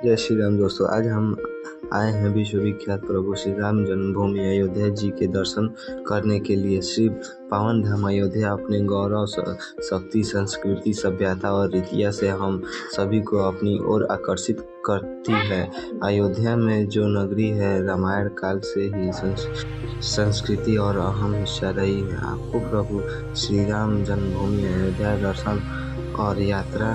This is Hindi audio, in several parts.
जय श्री राम दोस्तों। आज हम आए हैं विश्वविख्यात प्रभु श्री राम जन्मभूमि अयोध्या जी के दर्शन करने के लिए। श्री पावन धाम अयोध्या अपने गौरव, शक्ति, संस्कृति, सभ्यता और रीतियाँ से हम सभी को अपनी ओर आकर्षित करती है। अयोध्या में जो नगरी है, रामायण काल से ही संस्कृति और अहम हिस्सा रही है। आपको प्रभु श्री राम जन्मभूमि अयोध्या दर्शन और यात्रा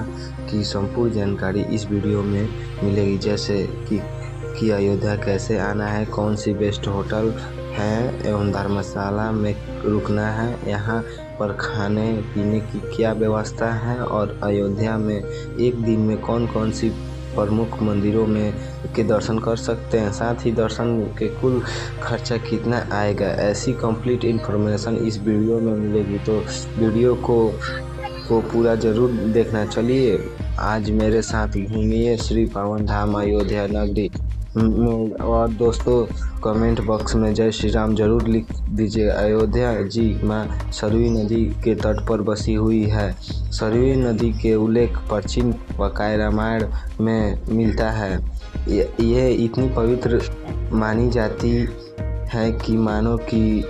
की संपूर्ण जानकारी इस वीडियो में मिलेगी, जैसे कि अयोध्या कैसे आना है, कौन सी बेस्ट होटल है एवं धर्मशाला में रुकना है, यहाँ पर खाने पीने की क्या व्यवस्था है और अयोध्या में एक दिन में कौन कौन सी प्रमुख मंदिरों में के दर्शन कर सकते हैं, साथ ही दर्शन के कुल खर्चा कितना आएगा। ऐसी कंप्लीट इन्फॉर्मेशन इस वीडियो में मिलेगी, तो वीडियो को पूरा जरूर देखना। चलिए आज मेरे साथ घूमिए श्री पावन धाम अयोध्या नगरी में। और दोस्तों कमेंट बॉक्स में जय श्री राम जरूर लिख दीजिए। अयोध्या जी माँ सरयू नदी के तट पर बसी हुई है। सरयू नदी के उल्लेख प्राचीन वकाय रामायण में मिलता है। यह इतनी पवित्र मानी जाती है कि मानो कि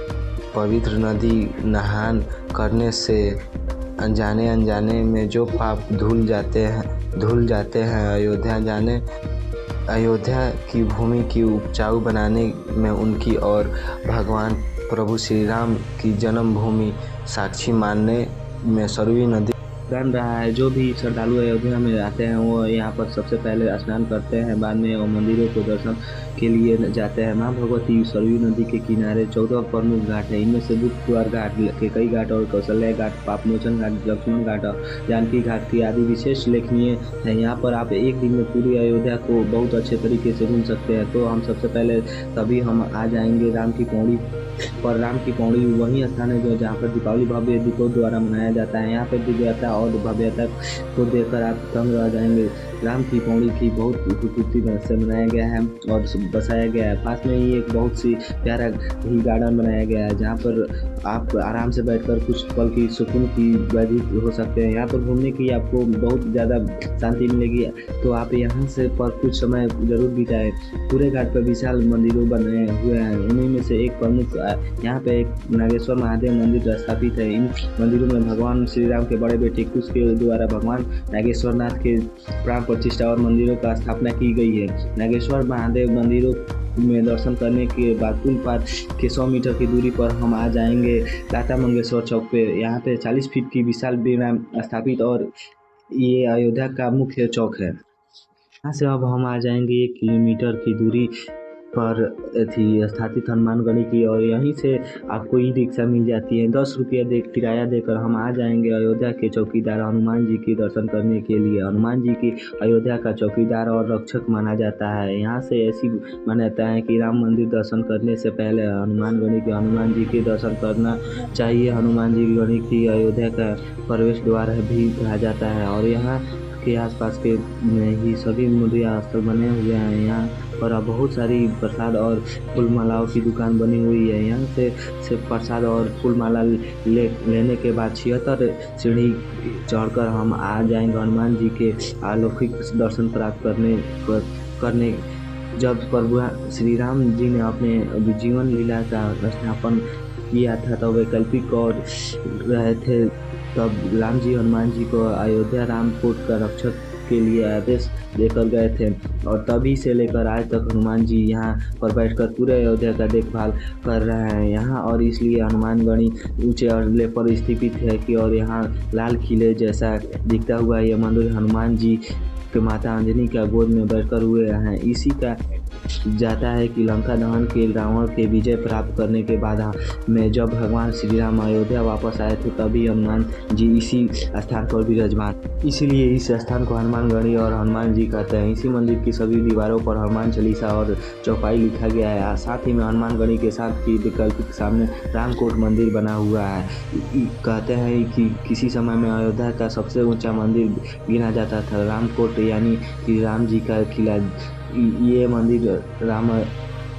पवित्र नदी नहान करने से अनजाने में जो पाप धुल जाते हैं। अयोध्या की भूमि की उपजाऊ बनाने में उनकी और भगवान प्रभु श्री राम की जन्मभूमि साक्षी मानने में सरयू नदी बन रहा है। जो भी श्रद्धालु अयोध्या में आते हैं वो यहाँ पर सबसे पहले स्नान करते हैं, बाद में वो मंदिरों को दर्शन के लिए जाते हैं। माँ भगवती सरयू नदी के किनारे 14 प्रमुख घाट है। इनमें से गुप्त द्वार घाट, केकई घाट और कौशल्या घाट, पापमोचन घाट, लक्ष्मण घाट और जानकी घाट की आदि विशेष उल्लेखनीय है। यहाँ पर आप एक दिन में पूरी अयोध्या को बहुत अच्छे तरीके से घूम सकते हैं। तो हम सबसे पहले तभी हम आ जाएंगे राम की पौड़ी पर। राम की पौड़ी वही स्थान है जहाँ पर दीपावली भव्य दीपों द्वारा मनाया जाता है। यहाँ पर दिव्यता और भव्यता को देखकर आप दंग रह जाएंगे। राम की पौड़ी की बहुत खूबसूरती से बनाया गया है और बसाया गया है। पास में ही एक बहुत सी प्यारा ही गार्डन बनाया गया है, जहाँ पर आप आराम से बैठकर कुछ पल की सुकून की व्यतीत हो सकते हैं। यहाँ पर घूमने की आपको बहुत ज़्यादा शांति मिलेगी, तो आप यहाँ से पर कुछ समय जरूर बिताएं। पूरे घाट पर विशाल मंदिरों बने हुए हैं। उन्हीं में से एक प्रमुख यहाँ पे एक नागेश्वर महादेव मंदिर स्थापित है। इन मंदिरों में भगवान श्री राम के बड़े बेटे कुश के द्वारा भगवान नागेश्वर नाथ के प्राण प्रतिष्ठा और मंदिरों का स्थापना की गई है। नागेश्वर महादेव मंदिरों में दर्शन करने के बाद पुल पार के 100 मीटर की दूरी पर हम आ जाएंगे लता मंगेशकर चौक पे। यहाँ पे 40 फीट की विशाल बीणा स्थापित और ये अयोध्या का मुख्य चौक है। यहाँ से अब हम आ जाएंगे 1 किलोमीटर की दूरी पर थी स्थापित हनुमानगढ़ी की, और यहीं से आपको ई रिक्शा मिल जाती है। 10 रुपया किराया देकर हम आ जाएंगे अयोध्या के चौकीदार हनुमान जी के दर्शन करने के लिए। हनुमान जी की अयोध्या का चौकीदार और रक्षक माना जाता है। यहाँ से ऐसी मान्यता है कि राम मंदिर दर्शन करने से पहले हनुमानगढ़ी के हनुमान जी के दर्शन करना चाहिए। हनुमान जी गढ़ी की अयोध्या का प्रवेश द्वार भी कहा जाता है और यहाँ के आसपास के में ही सभी मुद्रा स्थल बने हुए हैं। यहाँ पर बहुत सारी प्रसाद और फूल मालाओं की दुकान बनी हुई है। यहाँ से प्रसाद और फूल माला लेने के बाद 76 सीढ़ी चढ़कर हम आ जाएंगे हनुमान जी के अलौकिक दर्शन प्राप्त करने। जब प्रभु श्री राम जी ने अपने जीवन लीला का स्थापन किया था तब वैकल्पिक और रहे थे, तब राम जी हनुमान जी को अयोध्या रामकोट का रक्षक के लिए आदेश देकर गए थे और तभी से लेकर आज तक हनुमान जी यहाँ पर बैठकर पूरे अयोध्या का देखभाल कर रहे हैं यहाँ। और इसलिए हनुमानगढ़ी ऊंचे अरले पर स्थित है कि और यहाँ लाल किले जैसा दिखता हुआ यह मंदिर हनुमान जी के माता अंजनी का गोद में बैठकर हुए हैं। इसी का जाता है कि लंका दहन के रावण के विजय प्राप्त करने के बाद में जब भगवान श्री राम अयोध्या वापस आए थे तभी हनुमान जी इसी स्थान पर विराजमान, इसीलिए इस स्थान को हनुमानगढ़ी और हनुमान जी कहते हैं। इसी मंदिर की सभी दीवारों पर हनुमान चालीसा और चौपाई लिखा गया है। साथ ही में हनुमानगढ़ी के साथ की वैकल्पिक सामने रामकोट मंदिर बना हुआ है। कहते हैं कि किसी समय में अयोध्या का सबसे ऊंचा मंदिर गिना जाता था रामकोट, यानी कि राम जी का किला। ये मंदिर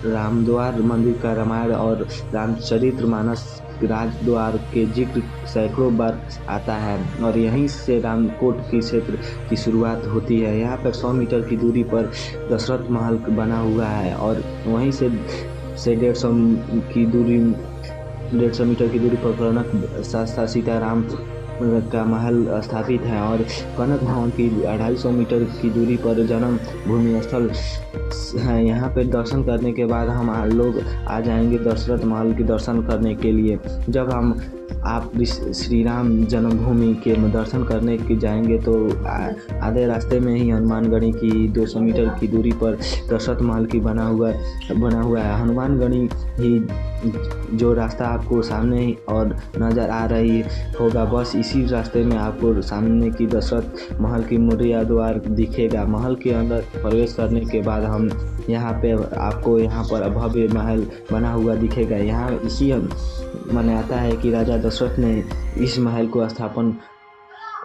रामद्वार मंदिर का रामायण और रामचरित्र मानस राजद्वार के जिक्र सैकड़ों बार आता है और यहीं से रामकोट की क्षेत्र की शुरुआत होती है। यहाँ पर 100 मीटर की दूरी पर दशरथ महल बना हुआ है और वहीं से 150 मीटर की दूरी पर कनक शास्ता सीताराम का महल स्थापित है और कनक भवन की 250 मीटर की दूरी पर जन्म भूमि स्थल है। यहाँ पे दर्शन करने के बाद हम लोग आ जाएंगे दशरथ महल के दर्शन करने के लिए। जब हम आप श्री राम जन्मभूमि के दर्शन करने के जाएंगे तो आधे रास्ते में ही हनुमानगढ़ी की 200 मीटर की दूरी पर दशरथ महल की बना हुआ है। हनुमानगढ़ी ही जो रास्ता आपको सामने और नज़र आ रही होगा, बस इसी रास्ते में आपको सामने की दशरथ महल की मुड़िया द्वार दिखेगा। महल के अंदर प्रवेश करने के बाद हम यहाँ पे आपको यहाँ पर भव्य महल बना हुआ दिखेगा। यहाँ इसी मान्यता है कि राजा दशरथ ने इस महल को स्थापन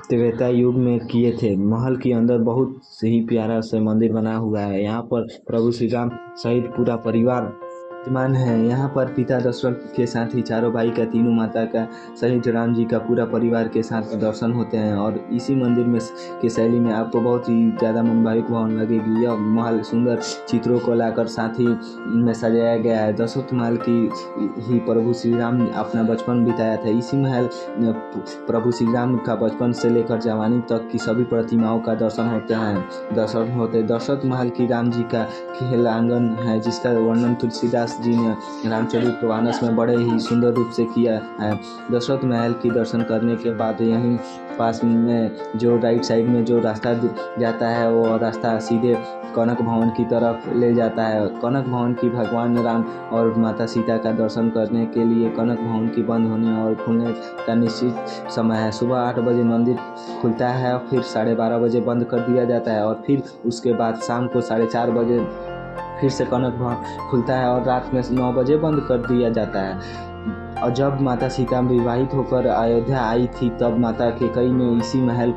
त्रेता युग में किए थे। महल के अंदर बहुत ही प्यारा सा मंदिर बना हुआ है। यहाँ पर प्रभु श्री राम सहित पूरा परिवार विद्यमान है। यहाँ पर पिता दशरथ के साथ ही चारों भाई का, तीनों माता का सहित राम जी का पूरा परिवार के साथ दर्शन होते हैं और इसी मंदिर में के शैली में आपको बहुत ही ज़्यादा मनभाविक भवन लगेगी। यह महल सुंदर चित्रों को लाकर साथ ही में सजाया गया है। दशरथ महल की ही प्रभु श्री राम ने अपना बचपन बिताया था। इसी महल प्रभु श्री राम का बचपन से लेकर जवानी तक की सभी प्रतिमाओं का दर्शन होते हैं। दशरथ महल की राम जी का खेल आंगन है जिसका वर्णन तुलसीदास जी ने रामचरित्र मानस में बड़े ही सुंदर रूप से किया है। दशरथ महल की दर्शन करने के बाद यहीं पास में जो राइट साइड में जो रास्ता जाता है वो रास्ता सीधे कनक भवन की तरफ ले जाता है। कनक भवन की भगवान राम और माता सीता का दर्शन करने के लिए कनक भवन की बंद होने और खुलने का निश्चित समय है। सुबह 8 बजे मंदिर खुलता है, फिर 12:30 बजे बंद कर दिया जाता है और फिर उसके बाद शाम को 4:30 बजे फिर से कनक भवन खुलता है और रात में 9 बजे बंद कर दिया जाता है। और जब माता सीता विवाहित होकर अयोध्या आई थी तब माता केकई ने इसी महल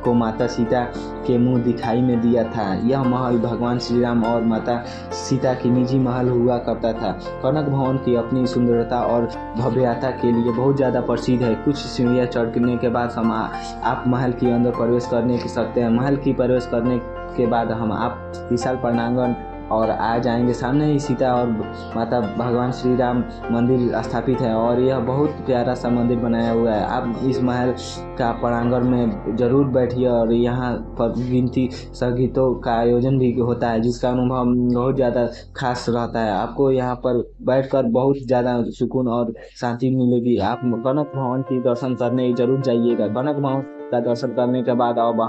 को माता सीता के मुंह दिखाई में दिया था। यह महल भगवान श्री राम और माता सीता की निजी महल हुआ करता था। कनक भवन की अपनी सुंदरता और भव्यता के लिए बहुत ज़्यादा प्रसिद्ध है। कुछ सीढ़ियाँ चढ़ने के बाद हम आप महल के अंदर प्रवेश करने सकते हैं। महल की प्रवेश करने के बाद हम आप विशाल प्रांगण और आ जाएंगे। सामने ही सीता और माता भगवान श्री राम मंदिर स्थापित है और यह बहुत प्यारा सा मंदिर बनाया हुआ है। आप इस महल का प्रांगण में ज़रूर बैठिए और यहाँ पर गिनती संगीतों का आयोजन भी होता है जिसका अनुभव बहुत ज़्यादा खास रहता है। आपको यहाँ पर बैठकर बहुत ज़्यादा सुकून और शांति मिलेगी। आप कनक भवन की दर्शन करने जरूर जाइएगा। कनक भवन का दर्शन करने के बाद अब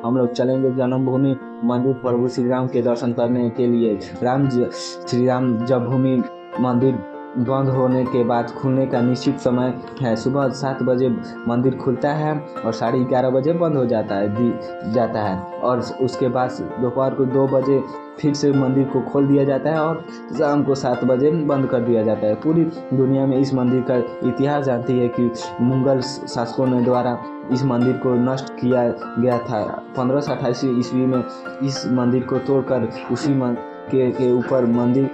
हम लोग चलेंगे जन्मभूमि मंदिर प्रभु श्री राम के दर्शन करने के लिए। श्री राम जन्मभूमि मंदिर बंद होने के बाद खुलने का निश्चित समय है। सुबह 7 बजे मंदिर खुलता है और 11:30 बजे बंद हो जाता है और उसके बाद दोपहर को 2 बजे फिर से मंदिर को खोल दिया जाता है और शाम को 7 बजे बंद कर दिया जाता है। पूरी दुनिया में इस मंदिर का इतिहास जानती है कि मुगल शासकों ने द्वारा इस मंदिर को नष्ट किया गया था। 1588 ईस्वी में इस मंदिर को तोड़कर उसी के ऊपर मंदिर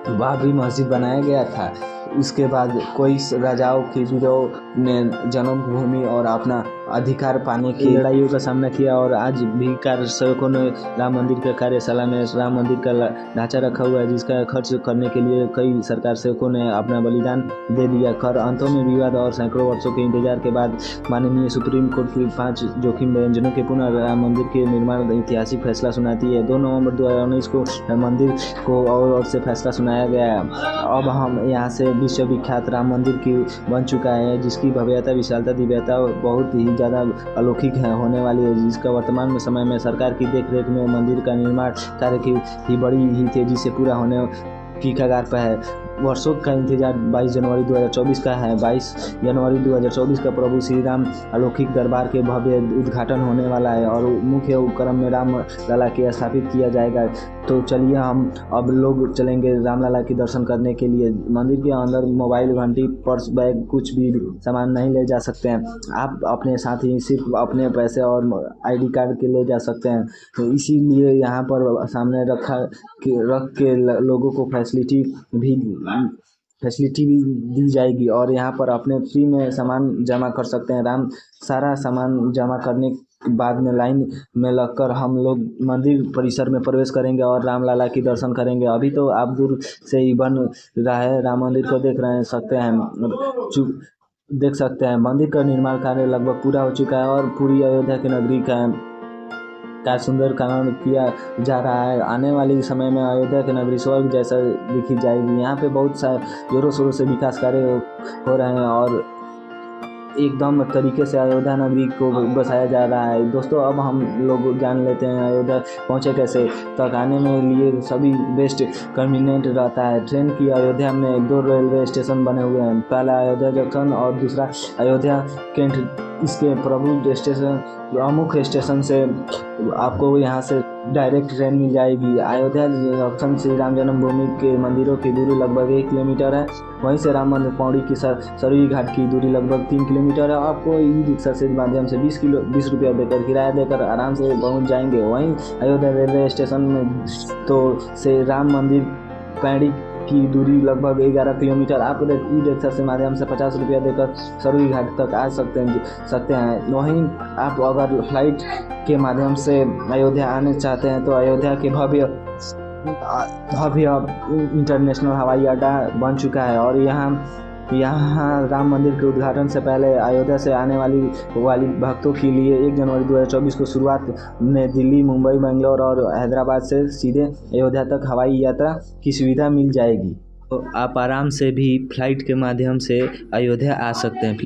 बाबरी मस्जिद बनाया गया था। उसके बाद कोई राजाओं के विरोध ने जन्मभूमि और अपना अधिकार पाने की लड़ाइयों का सामना किया और आज भी कार्य सेवकों ने राम मंदिर का कार्यशाला में राम मंदिर का ढांचा रखा हुआ है जिसका खर्च करने के लिए कई सरकार सेवकों ने अपना बलिदान दे दिया। अंतों में विवाद और सैकड़ों वर्षों के इंतजार के बाद माननीय सुप्रीम कोर्ट की 5 जोखिम व्यंजनों के पुनः राम मंदिर के निर्माण ऐतिहासिक फैसला सुनाती है। 2 नवंबर 2019 को मंदिर को और से फैसला सुनाया गया है। अब हम यहाँ से विश्वविख्यात राम मंदिर की बन चुका है जिसकी भव्यता, विशालता, दिव्यता बहुत ही ज़्यादा अलौकिक होने वाली है, जिसका वर्तमान में समय में सरकार की देखरेख में मंदिर का निर्माण कार्य की बड़ी ही तेजी से पूरा होने की कगार पर है। वर्षों का इंतजार 22 जनवरी 2024 का है। 22 जनवरी 2024 का प्रभु श्री राम अलौकिक दरबार के भव्य उद्घाटन होने वाला है और मुख्य उपक्रम में राम लला के स्थापित किया जाएगा। तो चलिए हम अब लोग चलेंगे राम लला के दर्शन करने के लिए। मंदिर के अंदर मोबाइल, घंटी, पर्स, बैग कुछ भी सामान नहीं ले जा सकते हैं। आप अपने साथ ही सिर्फ अपने पैसे और ID कार्ड के ले जा सकते हैं। तो इसीलिए यहाँ पर सामने रख के लोगों को फैसिलिटी भी दी जाएगी और यहाँ पर अपने फ्री में सामान जमा कर सकते हैं। सारा सामान जमा करने के बाद में लाइन में लगकर हम लोग मंदिर परिसर में प्रवेश करेंगे और राम लला की दर्शन करेंगे। अभी तो आप दूर से ही बन रहा है, राम मंदिर को देख सकते हैं। मंदिर का निर्माण कार्य लगभग पूरा हो चुका है और पूरी अयोध्या की नगरी का सुंदरीकरण किया जा रहा है। आने वाले समय में अयोध्या की नगरी स्वर्ग जैसा दिखी जाएगी। यहाँ पे बहुत सारे जोरों शोरों से विकास कार्य हो रहे हैं और एकदम तरीके से अयोध्या नगरी को बसाया जा रहा है। दोस्तों, अब हम लोग जान लेते हैं अयोध्या पहुँचे कैसे। तक आने में लिए सभी बेस्ट कन्वीनियंट रहता है। ट्रेन की अयोध्या में 2 रेलवे स्टेशन बने हुए हैं, पहला अयोध्या जंक्शन और दूसरा अयोध्या कैंट। इसके प्रमुख स्टेशन से आपको यहाँ से डायरेक्ट ट्रेन मिल जाएगी। अयोध्या जंक्शन श्री राम जन्मभूमि के मंदिरों की दूरी लगभग 1 किलोमीटर है। वहीं से राम मंदिर पौड़ी की सरयू घाट की दूरी लगभग 3 किलोमीटर है। आपको ई-रिक्शा से माध्यम से 20 रुपया देकर किराया देकर आराम से पहुँच जाएंगे। वहीं अयोध्या रेलवे स्टेशन में से राम मंदिर पैड़ी की दूरी लगभग 11 किलोमीटर। आप ई-रिक्शा से माध्यम से 50 रुपया देकर सरयू घाट तक आ सकते हैं। वहीं आप अगर फ्लाइट के माध्यम से अयोध्या आने चाहते हैं तो अयोध्या के भव्य इंटरनेशनल हवाई अड्डा बन चुका है और यहाँ राम मंदिर के उद्घाटन से पहले अयोध्या से आने वाली भक्तों के लिए 1 जनवरी 2024 को शुरुआत में दिल्ली, मुंबई, बेंगलोर और हैदराबाद से सीधे अयोध्या तक हवाई यात्रा की सुविधा मिल जाएगी। तो आप आराम से भी फ्लाइट के माध्यम से अयोध्या आ सकते हैं।